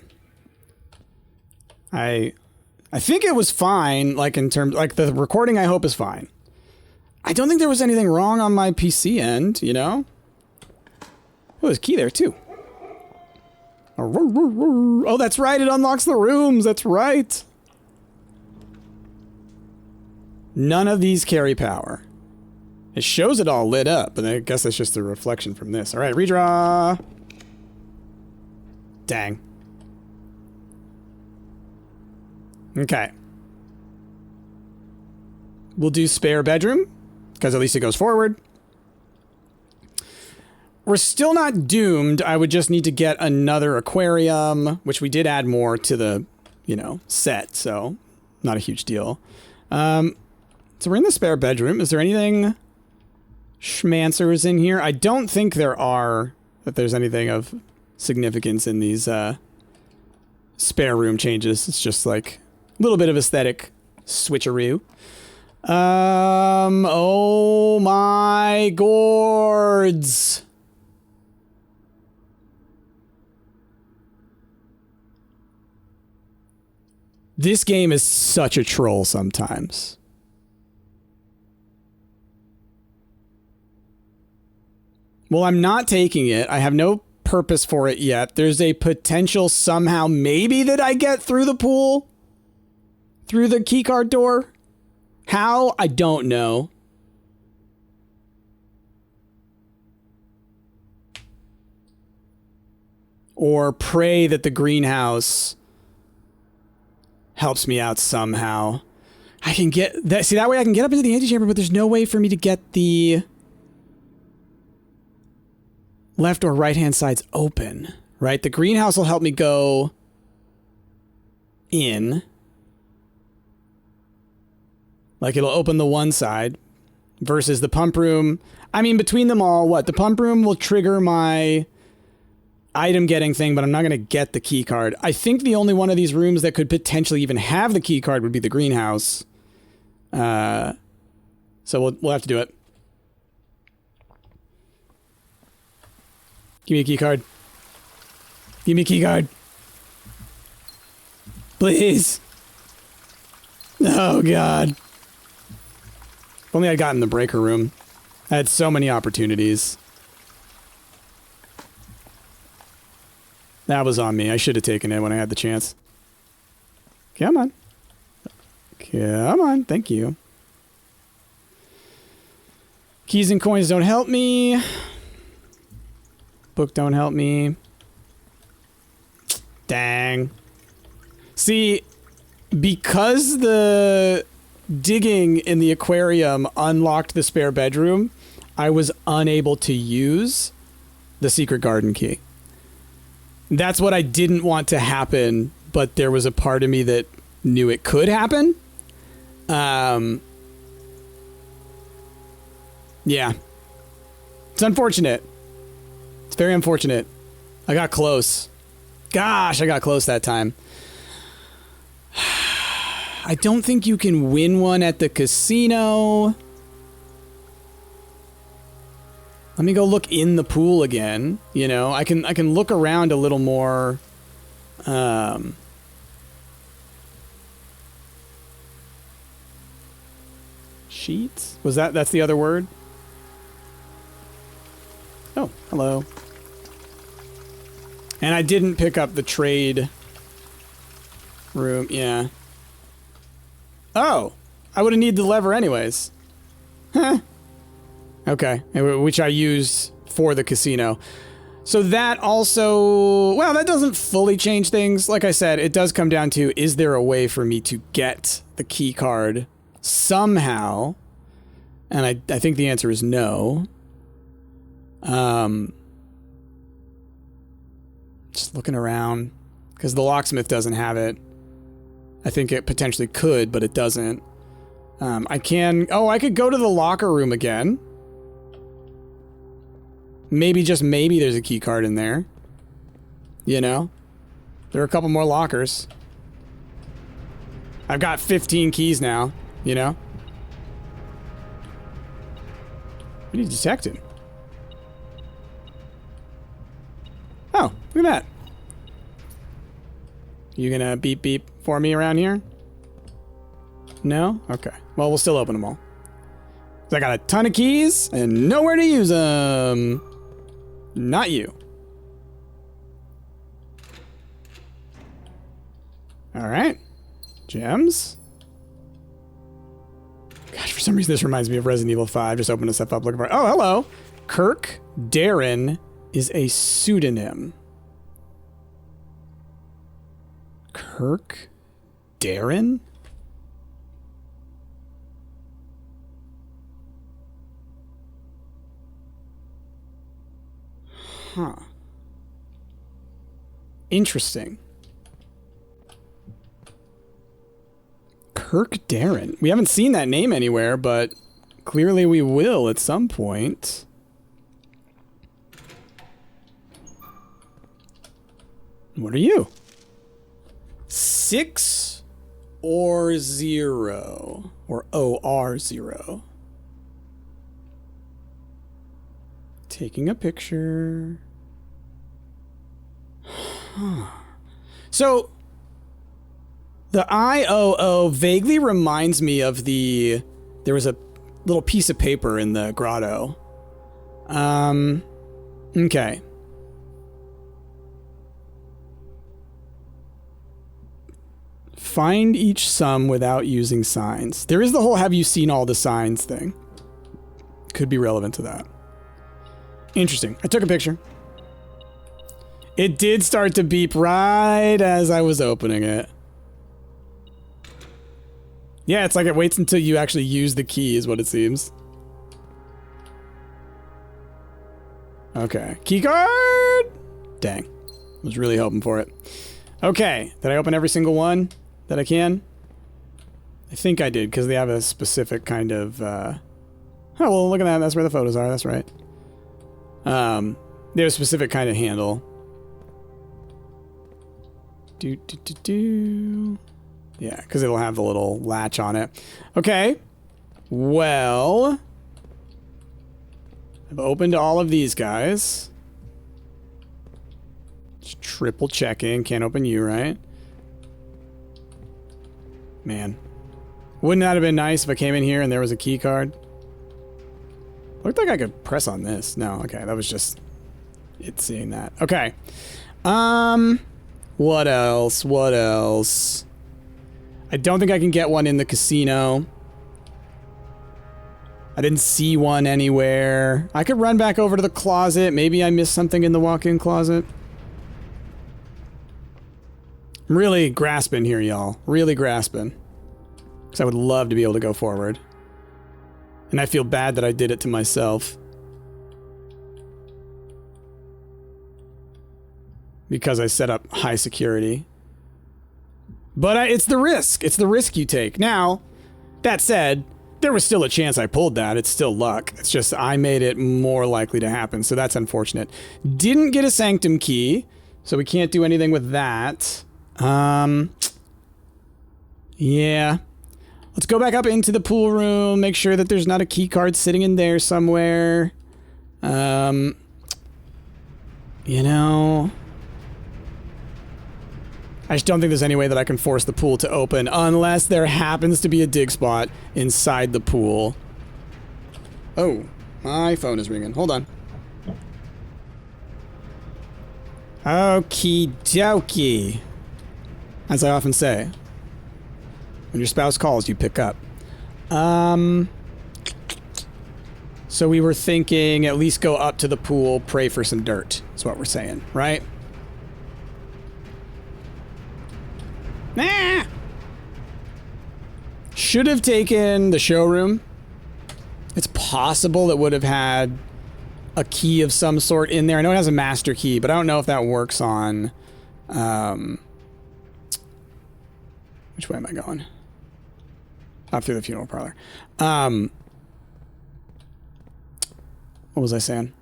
I think it was fine, like in terms, like the recording I hope is fine. I don't think there was anything wrong on my PC end, you know? Oh, there's a key there too. Oh, that's right. It unlocks the rooms. That's right. None of these carry power. It shows it all lit up, but I guess that's just a reflection from this. All right, redraw. Dang. Okay. We'll do spare bedroom, because at least it goes forward. We're still not doomed. I would just need to get another aquarium, which we did add more to the, you know, set, so not a huge deal. So we're in the spare bedroom. Is there anything schmancers in here? I don't think there are, that there's anything of significance in these spare room changes. It's just like a little bit of aesthetic switcheroo. Oh my gourds. This game is such a troll sometimes. Well, I'm not taking it. I have no purpose for it yet. There's a potential somehow maybe that I get through the pool, through the keycard door. How? I don't know. Or pray that the greenhouse helps me out somehow. I can get that. See, that way I can get up into the antechamber, but there's no way for me to get the left or right-hand side's open, right? The greenhouse will help me go in. Like, it'll open the one side versus the pump room. I mean, between them all, what? The pump room will trigger my item getting thing, but I'm not going to get the key card. I think the only one of these rooms that could potentially even have the key card would be the greenhouse. So we'll have to do it. Give me a key card. Give me a key card. Please. Oh, God. If only I'd gotten the breaker room. I had so many opportunities. That was on me. I should have taken it when I had the chance. Come on. Come on. Thank you. Keys and coins don't help me. Book don't help me. Dang. See, because the digging in the aquarium unlocked the spare bedroom, I was unable to use the secret garden key. That's what I didn't want to happen, but there was a part of me that knew it could happen. Yeah. It's unfortunate. It's very unfortunate. I got close. Gosh, I got close that time. I don't think you can win one at the casino. Let me go look in the pool again. You know, I can look around a little more. Sheets? That's the other word? Oh, hello. And I didn't pick up the trade room. Yeah. Oh, I would have needed the lever anyways. Huh. Okay, which I used for the casino. So that also, well, that doesn't fully change things. Like I said, it does come down to, is there a way for me to get the key card somehow? And I think the answer is no. Just looking around, because the locksmith doesn't have it. I think it potentially could, but it doesn't. I could go to the locker room again. Maybe, just maybe, there's a key card in there. You know? There are a couple more lockers. I've got 15 keys now, you know? I need to detect him. Oh, look at that. You gonna beep beep for me around here? No? Okay. Well, we'll still open them all. So I got a ton of keys and nowhere to use them. Not you. All right. Gems. Gosh, for some reason this reminds me of Resident Evil 5. Just open this stuff up looking for... Oh, hello. Kirk Darren is a pseudonym. Kirk Darren? Huh. Interesting. Kirk Darren. We haven't seen that name anywhere, but clearly we will at some point. What are you? 6 or 0? Or OR 0? Taking a picture. Huh. So, the IOO vaguely reminds me of the... There was a little piece of paper in the grotto. Okay. Find each sum without using signs. There is the whole have you seen all the signs thing. Could be relevant to that. Interesting. I took a picture. It did start to beep right as I was opening it. Yeah, it's like it waits until you actually use the key is what it seems. Okay. Keycard! Dang. Was really hoping for it. Okay. Did I open every single one that I can? I think I did, because they have a specific kind of, Oh, well, look at that. That's where the photos are. That's right. They have a specific kind of handle. Yeah, because it'll have the little latch on it. Okay. Well, I've opened all of these guys. Just triple checking. Can't open you, right? Man. Wouldn't that have been nice if I came in here and there was a key card? Looked like I could press on this. No, okay. That was just it seeing that. Okay. What else? What else? I don't think I can get one in the casino. I didn't see one anywhere. I could run back over to the closet. Maybe I missed something in the walk-in closet. I'm really grasping here, y'all. Really grasping. Because I would love to be able to go forward. And I feel bad that I did it to myself. Because I set up high security. But it's the risk. It's the risk you take. Now, that said, there was still a chance I pulled that. It's still luck. It's just I made it more likely to happen, so that's unfortunate. Didn't get a sanctum key, so we can't do anything with that. Yeah. Let's go back up into the pool room, make sure that there's not a key card sitting in there somewhere. You know, I just don't think there's any way that I can force the pool to open unless there happens to be a dig spot inside the pool. Oh, my phone is ringing. Hold on. Okie dokie. As I often say. When your spouse calls, you pick up. So we were thinking at least go up to the pool, pray for some dirt. That's what we're saying, right? Nah! Should have taken the showroom. It's possible it would have had a key of some sort in there. I know it has a master key, but I don't know if that works on... which way am I going? Up through the funeral parlor. What was I saying?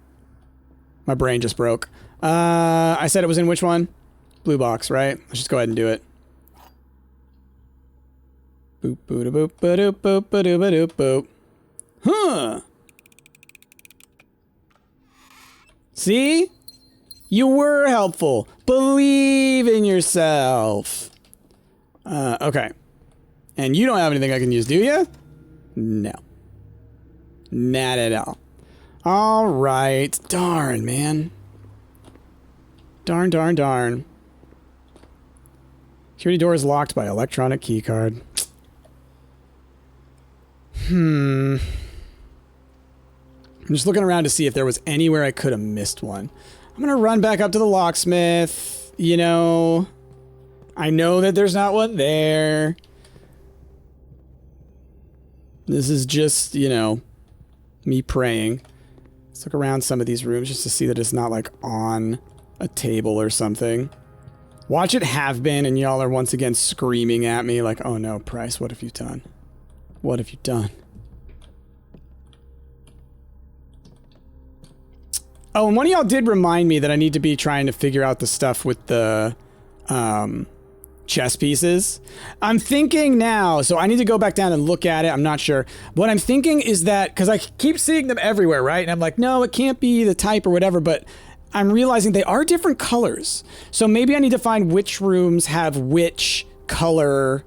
My brain just broke. I said it was in which one? Blue box, right? Let's just go ahead and do it. Boop, boop, boop, boop, boop, boop, boop, boop. Huh. See? You were helpful. Believe in yourself. Okay. And you don't have anything I can use, do you? No. Not at all. All right. Darn, man. Darn, darn, darn. Security door is locked by electronic keycard. I'm just looking around to see if there was anywhere I could have missed one. I'm gonna run back up to the locksmith. You know, I know that there's not one there. This is just, you know, me praying. Let's look around some of these rooms just to see that it's not like on a table or something. Watch it have been and y'all are once again screaming at me like, oh no, Price, what have you done? What have you done? Oh, and one of y'all did remind me that I need to be trying to figure out the stuff with the chess pieces. I'm thinking now, so I need to go back down and look at it. I'm not sure. What I'm thinking is that, because I keep seeing them everywhere, right? And I'm like, no, it can't be the type or whatever, but I'm realizing they are different colors. So maybe I need to find which rooms have which color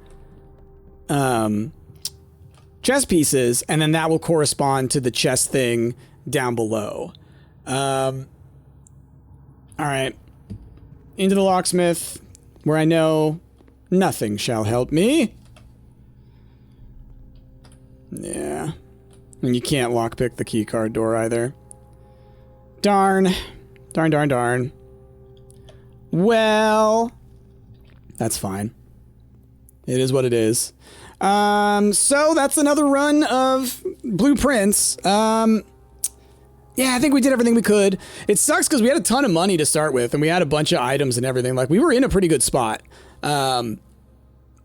chess pieces, and then that will correspond to the chess thing down below. All right. Into the locksmith, where I know nothing shall help me. Yeah. And you can't lockpick the keycard door either. Darn. Darn, darn, darn. Well, that's fine. It is what it is. So that's another run of blueprints. Yeah, I think we did everything we could. It sucks because we had a ton of money to start with, and we had a bunch of items and everything. Like, we were in a pretty good spot.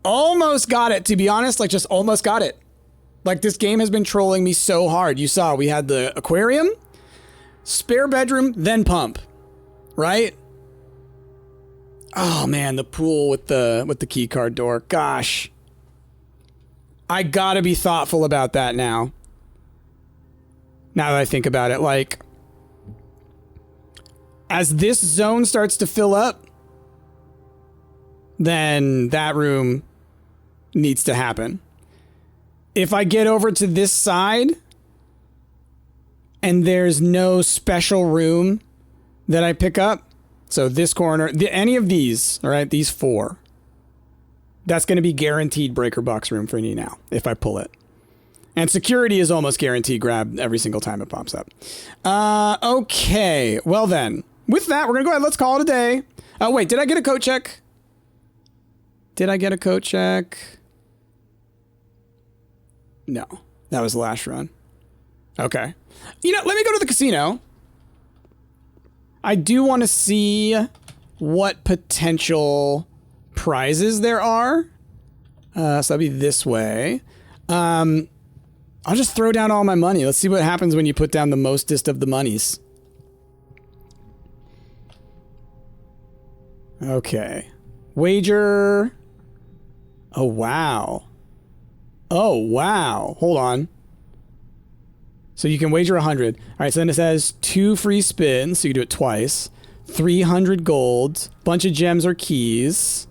Almost got it, to be honest. Like, just almost got it. Like, this game has been trolling me so hard. You saw, we had the aquarium, spare bedroom, then pump. Right? Oh, man, the pool with the key card door. Gosh. I gotta be thoughtful about that now. Now that I think about it, like, as this zone starts to fill up, then that room needs to happen. If I get over to this side and there's no special room that I pick up, so this corner, any of these, all right, these 4, that's going to be guaranteed breaker box room for me now if I pull it. And security is almost guaranteed grab every single time it pops up. Okay. Well then, with that, we're going to go ahead. Let's call it a day. Oh, wait. Did I get a coat check? Did I get a coat check? No. That was the last run. Okay. You know, let me go to the casino. I do want to see what potential prizes there are. So that'll be this way. I'll just throw down all my money. Let's see what happens when you put down the mostest of the monies. Okay. Wager. Oh, wow. Oh, wow. Hold on. So you can wager 100. All right, so then it says 2 free spins, so you can do it twice. 300 gold, bunch of gems or keys.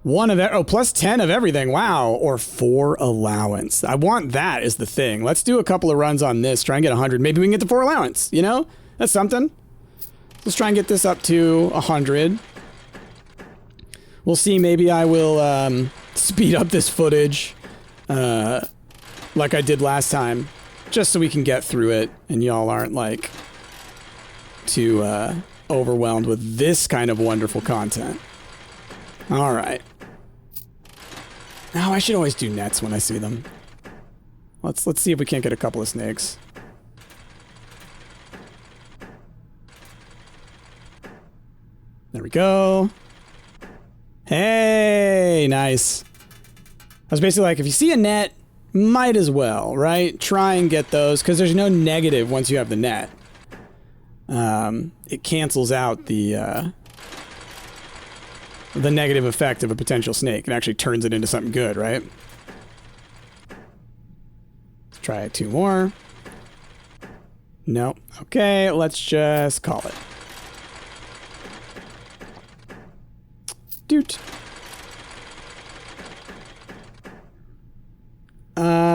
Plus 10 of everything. Wow. Or 4 allowance. I want that is the thing. Let's do a couple of runs on this. Try and get 100. Maybe we can get the 4 allowance. You know? That's something. Let's try and get this up to 100. We'll see. Maybe I will speed up this footage like I did last time. Just so we can get through it and y'all aren't like too overwhelmed with this kind of wonderful content. All right. Now I should always do nets when I see them. Let's see if we can't get a couple of snakes. There we go. Hey, nice. I was basically like, if you see a net, might as well, right? Try and get those because there's no negative once you have the net. It cancels out the negative effect of a potential snake. It actually turns it into something good, right? Let's try 2 more. No. Okay, let's just call it. Doot.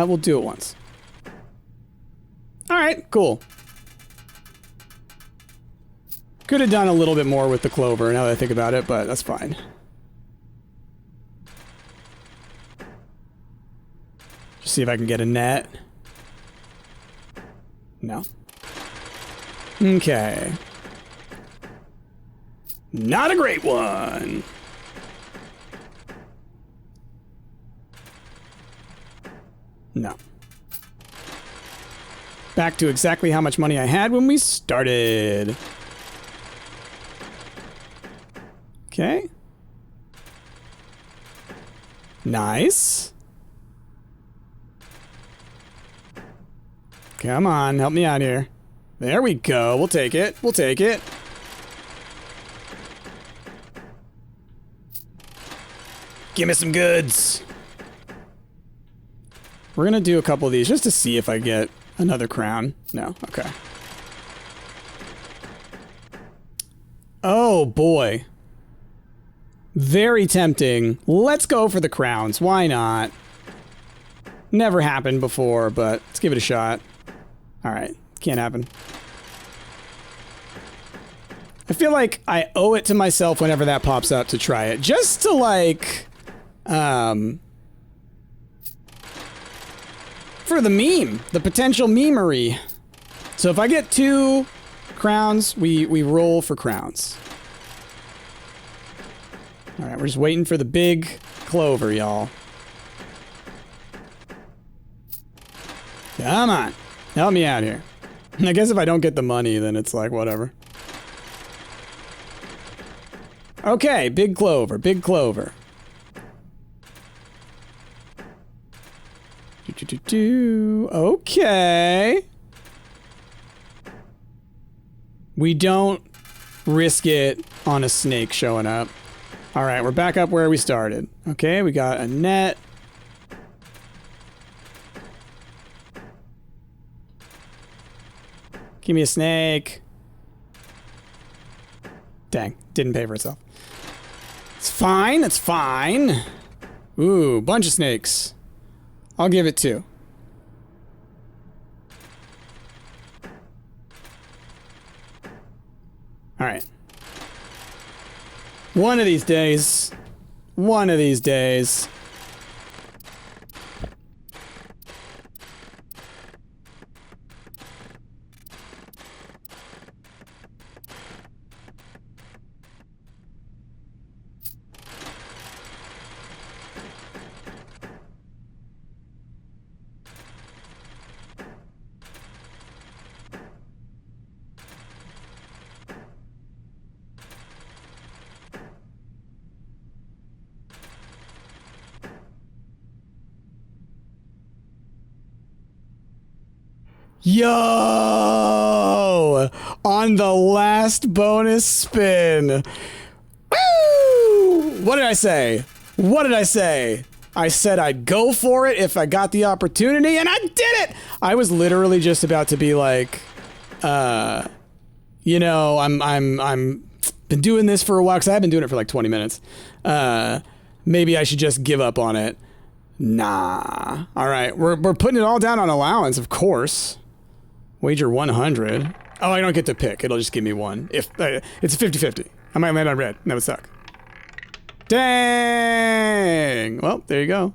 We'll do it once. All right, cool. Could have done a little bit more with the clover now that I think about it, but that's fine. Just see if I can get a net. No. Okay. Not a great one. No. Back to exactly how much money I had when we started. Okay. Nice. Come on, help me out here. There we go. We'll take it. We'll take it. Give me some goods. We're gonna do a couple of these just to see if I get another crown. No, okay. Oh boy. Very tempting. Let's go for the crowns. Why not? Never happened before, but let's give it a shot. Alright, can't happen. I feel like I owe it to myself whenever that pops up to try it. Just to like, for the meme, the potential memery. So if I get 2 crowns, we roll for crowns. All right, we're just waiting for the big clover, y'all. Come on, help me out here. I guess if I don't get the money, then it's like, whatever. Okay, big clover, big clover. Okay. We don't risk it on a snake showing up. All right, we're back up where we started. Okay, we got a net. Give me a snake. Dang, didn't pay for itself. It's fine, it's fine. Ooh, bunch of snakes. I'll give it 2. All right. One of these days. One of these days. Yo! On the last bonus spin. Woo! What did I say? What did I say? I said I'd go for it if I got the opportunity, and I did it! I was literally just about to be like, you know, I'm been doing this for a while, because I've been doing it for like 20 minutes. Maybe I should just give up on it. Nah. All right, we're putting it all down on allowance, of course. Wager 100. Oh, I don't get to pick. It'll just give me 1. If it's a 50-50. I might land on red. That would suck. Dang. Well, there you go.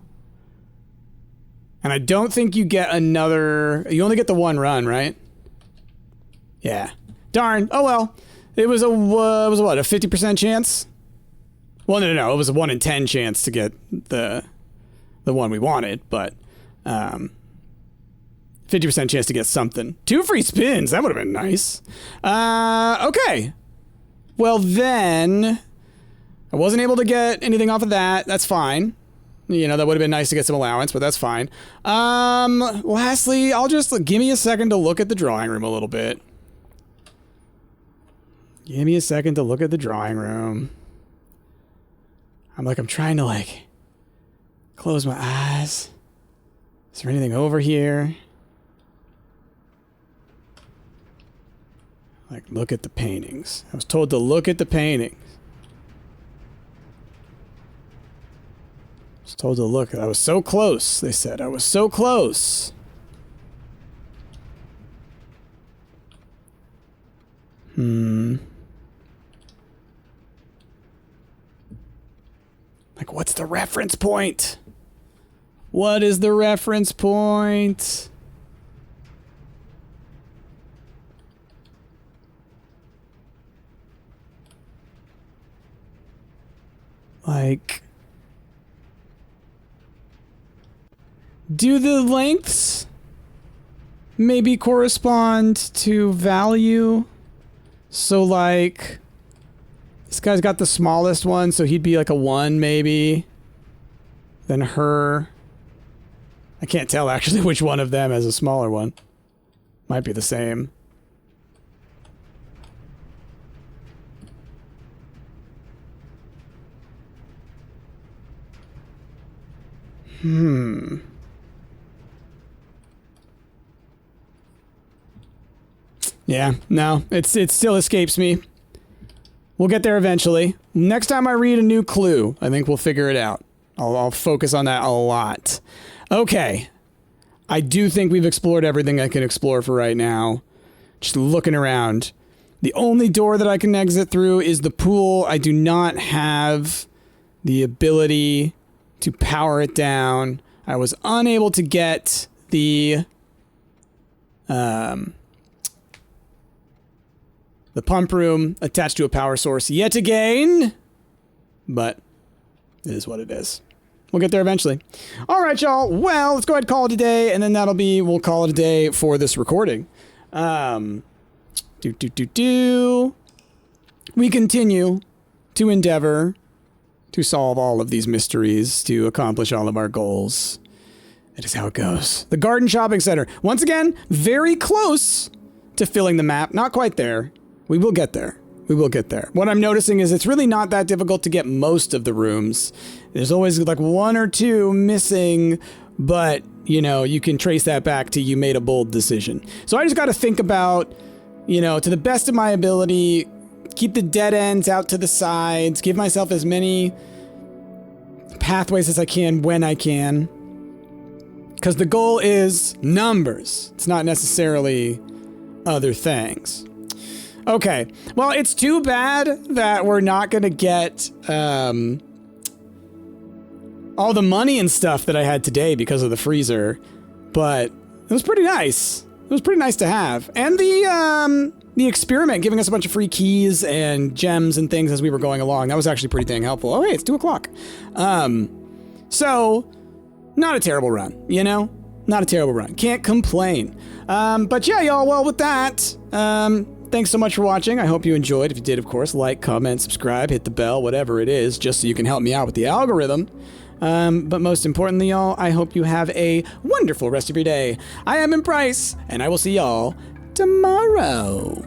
And I don't think you get another... You only get the 1 run, right? Yeah. Darn. Oh, well. It was a what? A 50% chance? Well, no. It was a 1 in 10 chance to get the one we wanted, but... 50% chance to get something. 2 free spins. That would have been nice. Okay. Well, then I wasn't able to get anything off of that. That's fine. You know, that would have been nice to get some allowance, but that's fine. Lastly, I'll just give me a second to look at the drawing room a little bit. Give me a second to look at the drawing room. I'm trying to like close my eyes. Is there anything over here? Like, look at the paintings. I was told to look at the paintings. I was told to look. I was so close, they said. I was so close. Like, what's the reference point? What is the reference point? Like, do the lengths maybe correspond to value? So, like, this guy's got the smallest one, so he'd be like a 1 maybe. Then her. I can't tell actually which one of them has a smaller one. Might be the same. Yeah, no, it still escapes me. We'll get there eventually. Next time I read a new clue, I think we'll figure it out. I'll focus on that a lot. Okay. I do think we've explored everything I can explore for right now. Just looking around. The only door that I can exit through is the pool. I do not have the ability to power it down. I was unable to get the pump room attached to a power source yet again, but it is what it is. We'll get there eventually. All right, y'all. Well, let's go ahead and call it a day, and then we'll call it a day for this recording. We continue to endeavor to solve all of these mysteries, to accomplish all of our goals. That is how it goes. The Garden Shopping Center. Once again, very close to filling the map. Not quite there. We will get there. We will get there. What I'm noticing is it's really not that difficult to get most of the rooms. There's always like 1 or 2 missing, but, you know, you can trace that back to you made a bold decision. So I just got to think about, you know, to the best of my ability, keep the dead ends out to the sides, give myself as many pathways as I can when I can. Because the goal is numbers. It's not necessarily other things. Okay, well, it's too bad that we're not going to get all the money and stuff that I had today because of the freezer, but it was pretty nice. It was pretty nice to have. And the experiment giving us a bunch of free keys and gems and things as we were going along, that was actually pretty dang helpful. Oh, hey, it's 2 o'clock. So, not a terrible run, you know? Not a terrible run. Can't complain. But yeah, y'all, well, with that, thanks so much for watching. I hope you enjoyed. If you did, of course, like, comment, subscribe, hit the bell, whatever it is, just so you can help me out with the algorithm. But most importantly, y'all, I hope you have a wonderful rest of your day. I am in Price, and I will see y'all tomorrow.